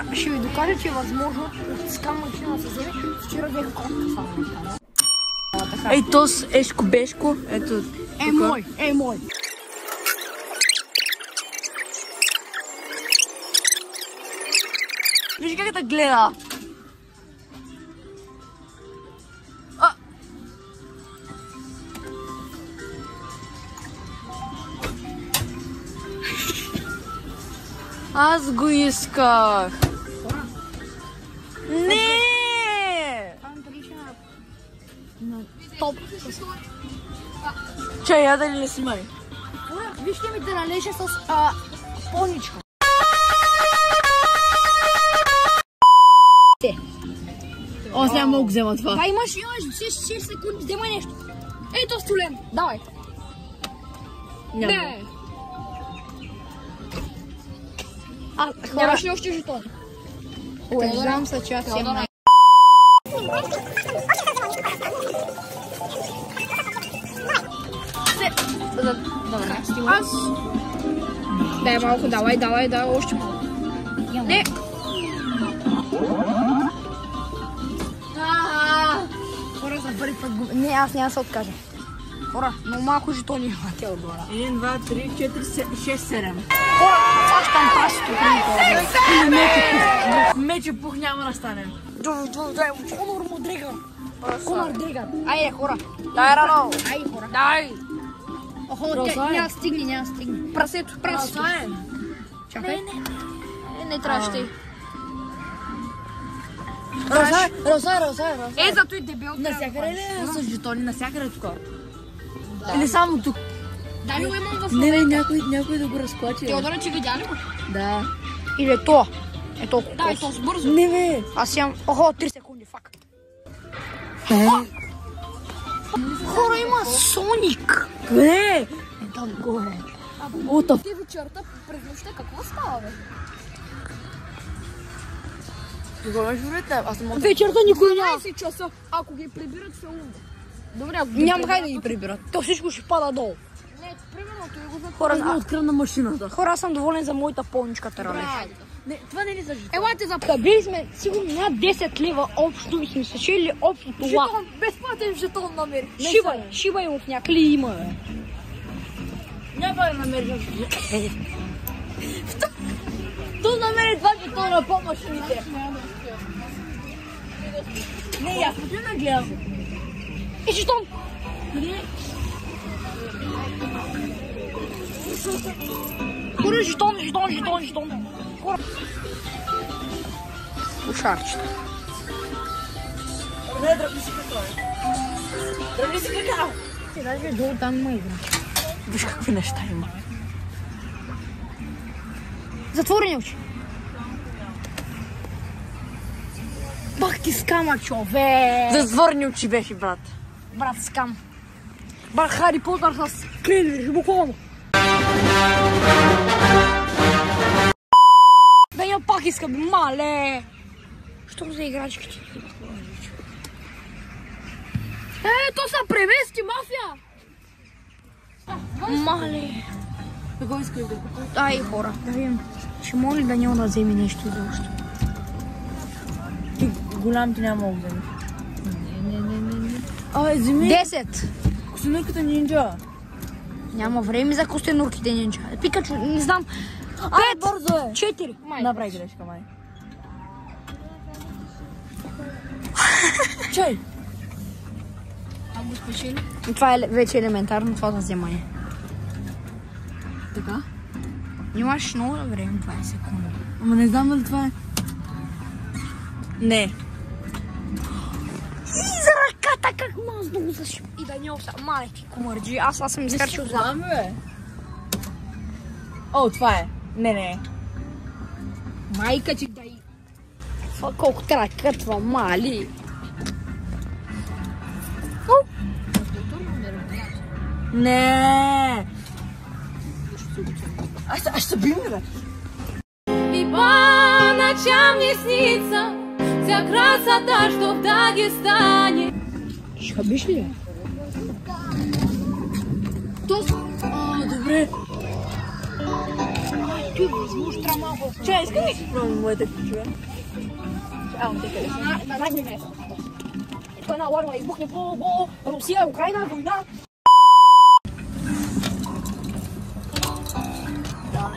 Хора, ще ви докажа, че е възможно от скам машина да се вземе. Вчера взех котка само неща. Ей, тос ешко-бешко. Ето. Е мой. Виж как да гледа. Аз го исках. Не! Топ. Чай, я дали не снимай. Вижте ми да належа с поничка. О, сега мога взема това. Да, имаш 6 секунди, вземай нещо. Ето столен, давай. Не. Нямаш ли още жетони? Уеждам се, че аз имам най... Аз... Дай малко, давай, още малко. Не! Хора, за първи път го... Не, аз няма да се откажа. Хора, много малко жетони има тя отгоре. 1, 2, 3, 4, 6, 7. Хора, фащам прасито при Мече пух няма да стане. Конор му дрега. Конор дрега. Айде, хора. Дай, Рано. Айде, хора. Дай. Охо, няма стигне. Прасето. Чакай. Не трябваше. Роза. Зато и дебел. Насякъде ли е с жетони? Насякъде тук? Или само тук? Дали го имам в... Не, някой да го разклачи. Теодора, че видя ли го? Да. Или е то? Е толкова. Да, е толкова бързо. Не, бе. Аз имам... Охо, 3 секунди, фак. Хора, има Соник. Къде? Там горе. Ота. Те вечерта през нощта какво става, бе? Тогава ще вървите, аз не мога. Вечерта никой няма. 12 часа, ако ги прибират, се умре. Добре, няма как да ги прибират. То всичко ще пада долу. Не, примерно, той го за хора, аз откръвна машината. Хора, аз съм доволен за моята поничка таралеж. Не, това не е ли за жетон? Елате за... Били сме сигурно над 10 лева общо и сме съшили общо това. Жетон, безплатен жетон намери. Шибай му в някакли има, бе. Няма да намериш. То намери 2 жетона по машините. Не, я хочу да гледам. И жетон! Хора, жетон! Хора! Ушарчета. Не, дръпни си какво е. Дръпни си какво. Ти даже долу там има игра. Виж какви неща има. Затворени очи. Бах ти скама, човек! Затворени очи беше, брат. Брат, скам. Брат, Хари Потър с крилери, буквално. Бе, я пак искам, мале! Що за играчките? То са превести, мафия! Мале! Какво искаш да купиш? Ай, хора, да видим. Ще моли да няма да вземе нещо за още. Ти голямото няма да вземеш. Не. Вземи. 10! Костенурката нинджа. Няма време за костенурките нинджа. Пикачу, не знам. 5! Бързо е! 4! Направи грешка, май. Чай! А го спечели? Това е вече елементарно, това да вземане. Така? Имаш много време, 20 секунди. Ама не знам дали това е. Не. И за ръката как мазно го зашиб. И да не оса. Малки комарджи, аз съм изкарчил за... Знам, бе. О, това е. Не. Майка ти дай. Това колко трябва да къртва, мали. Не. Аз ще бим, бе. И по ночам мне снится вся красота, что в Дагестане. Шабиш ли? Добре. Ти възмущра малко. Чай, искам да си пробвам моите ключове. Ало, те къде са? На задни места. Той налагва избухне по Русия, Украина, война. Да,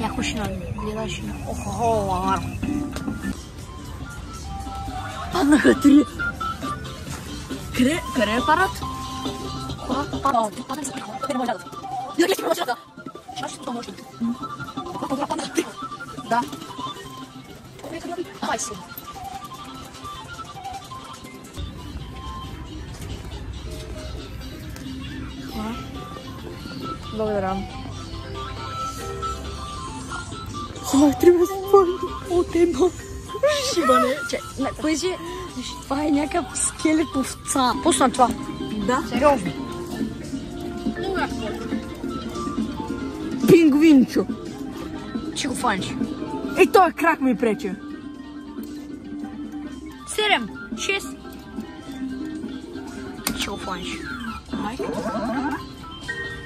някой ще гледаш на охо, лавар. Паднаха три. Къде е парат? Падам се прихват. Те не може да дадат. Не гледаш ми машината. Знаеш ли това може да? Това паднаха три. Да. Давай си. Благодаря. Имах 3 възможности от едно. Шибане. Той си... Това е някакъв скелетовца. Пусна това. Да? Сериозно. Пингвинчо. Ще го фаниш. И той крак ми пречи. 7, 6. Ще го фаниш.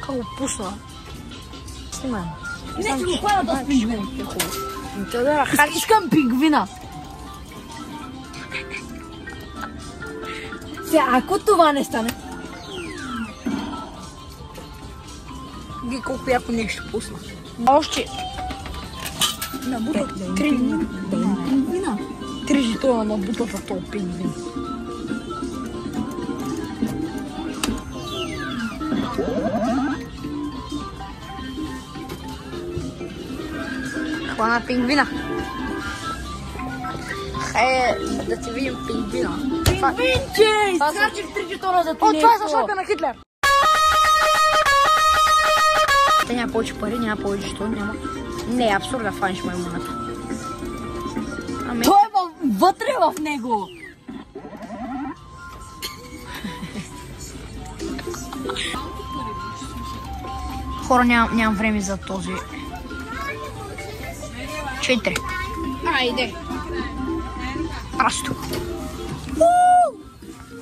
Как го пусна? Снимай. Не си го хвана този пингвин. Той да рахали. Искам пингвина. Сега, ако това не стане... Ги колко яко нещо пусна. Още... Набута 3 пингвина. 3 жетона набута за този пингвин. Хвана пингвина. Да ти видим пингвина. Пингвинче! Изхарчих 3 жетона за това. О, това е за шапка на Хитлер. Те няма повече пари, няма повече жетони, няма... Не, е абсурд да фаниш маймуната. Ами... Той е вътре в него. Хора, нямам време за този. 4. Айде. Просто.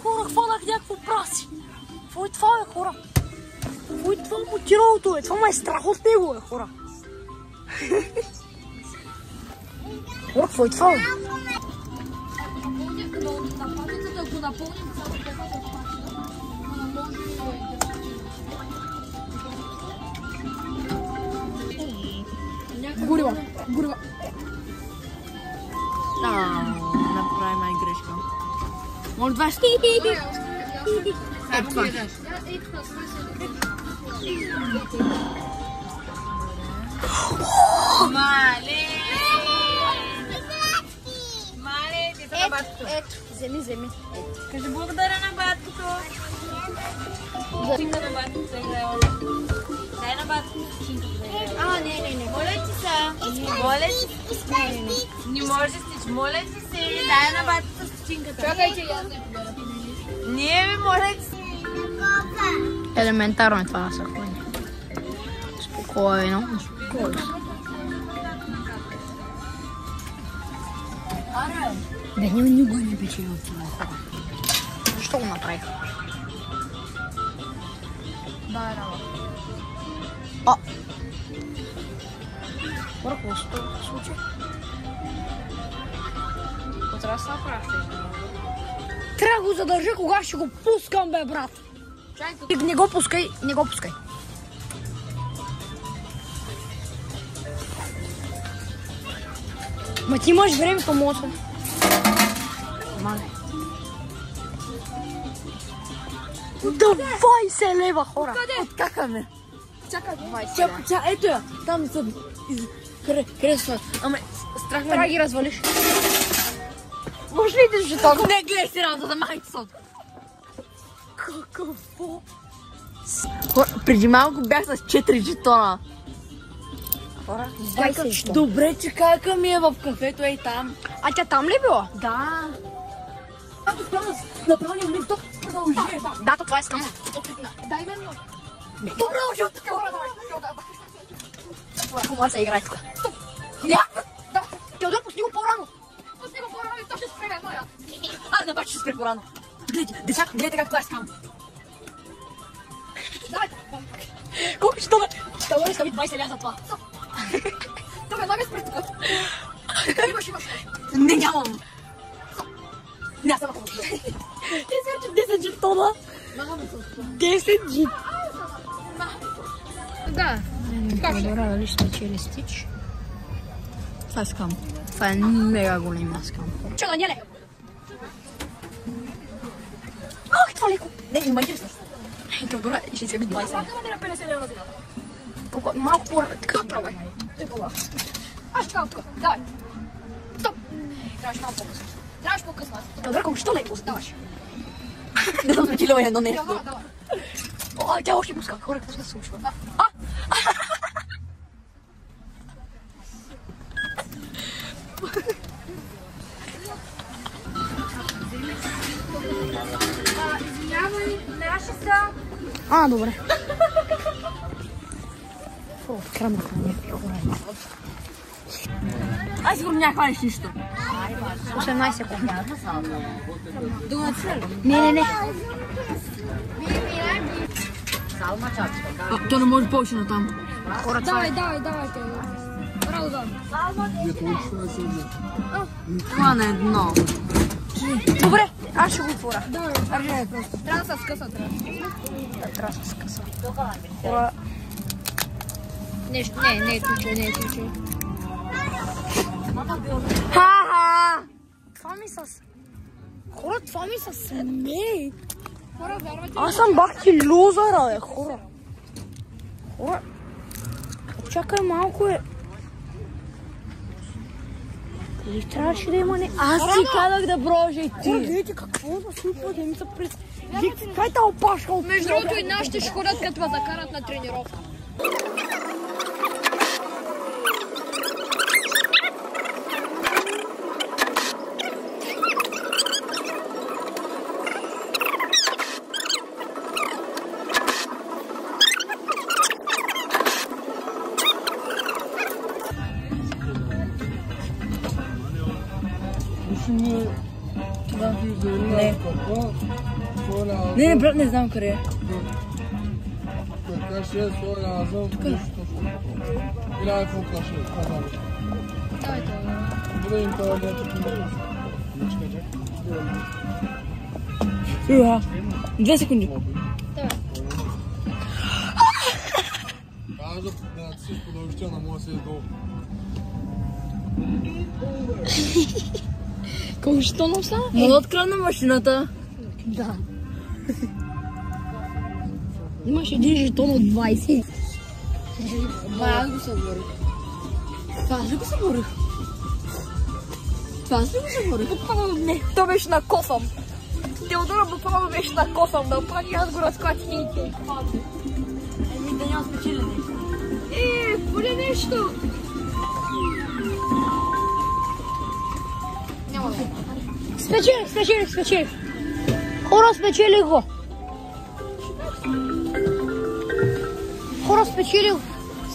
Хора, хванах някакво праси. Какво е това, бе, хора? Какво е това мутировото, бе? Това ме е страх от него, бе, хора. Хора, какво е това, бе? Горива. Направи май грешка. Може 20. Ето това. Мале, ти са баткото. Ето, вземи. Кажи благодаря на баткото. Чинка на баткото за играла. Дай на баткото чинката да играла. Не. Моля ти се. Моля ти. Не може стич. Моля ти се. Дай на баткото чинката. Чакайте, аз не побера. Не, бе, моля ти се. Елементарно е това да се хвани. Спокойно. Да никога не печели от това хора. Защо го направих? Да. Хора, какво се случи? Какво трябва да се направи? Трябва да го задържа, кога ще го пускам, бе, брат. Не го пускай. Ма ти имаш време по моето. Мале. 20 лева, хора. Откакаме. Чакай, 20 лева. Ето я. Там са... Къде са? Ама, страх ме... Трябва да ги развалиш. Може ли да жетон? Не гледай си работа за майксот. Какво? Преди малко бях с 4 жетона. Хора, 20 жетон. Добре, че кака ми е в кафето, ей там. А тя там ли била? Да. Направим ли то? Продължи. Да, това искам. Да, именно. Добре, още от тук. Хубаво се играе тук. Теодор, пусни го по-рано. И то ще спреме моя. Аз не бачи ще спре по-рано. Гледайте как това искам. Колко ще това? Тавори, стави 20 ля за това. Това веднага спри тук. Имаш. Не, нямам. Не, само хубаво. Ти си 10 жетона. 10 джит. Да. Добре, дали ще чели стич? Това е скам. Това е мега големия скам. Чакай, не. Ах, това леко. Не, има интересно. Добре, ще се би 20. Малко по-така пробвай. Аз чакам тук. Давай. Стоп. Трябваше малко по-късно. Трябваше по-късно. Добре, колко що леко даваш? Не знам да ти лева едно нещо. О, тя още пуска. Хора, какво се случва? Извинявай, наши са. Добре. Открамаха някакви хора. Аз сигурно няма хванеш нищо. 18 секунди. Думат ли? Не. То не може повече на там. Давай. Браво, да. Това на едно. Добре, аз ще го отворя. Трябва да се скъса. Трябва да се скъса. Хора... Нещо, не е ключо. Ха-ха! Хора, това ми са семей. Аз съм бахти лузъра, бе, хора. Чакай малко, е. Или трябваше да има не... Аз си казах да брожа и ти. Гледайте какво да случва, да ми се през... Кай та опашка от... Между другото и нашите ще ходят като ва закарат на тренировка. Не, брат, не знам къде е. Давай. 2 секунди. Кажа, да си продължите на моя си долу. Колко ще носа? Но да открадна машината. Да. Имаш един жетон от 20. Аз го съборих. Това ли го съборих? Това ли го съборих? Не, то беше на косъм. Теодора буквално беше на косъм да опани, аз го разклатих и ти. Да няма спечелене. Поне нещо. Няма да. Спечелих. Хора, спечелих го.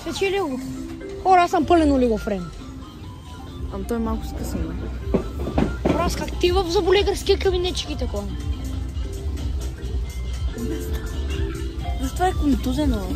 Спечелих го. Хора, аз съм пълен олигофрен. Ама той е малко скъсан. Хора, аз как ти в заболекарския кабинетчик и такова. Защо е контузено?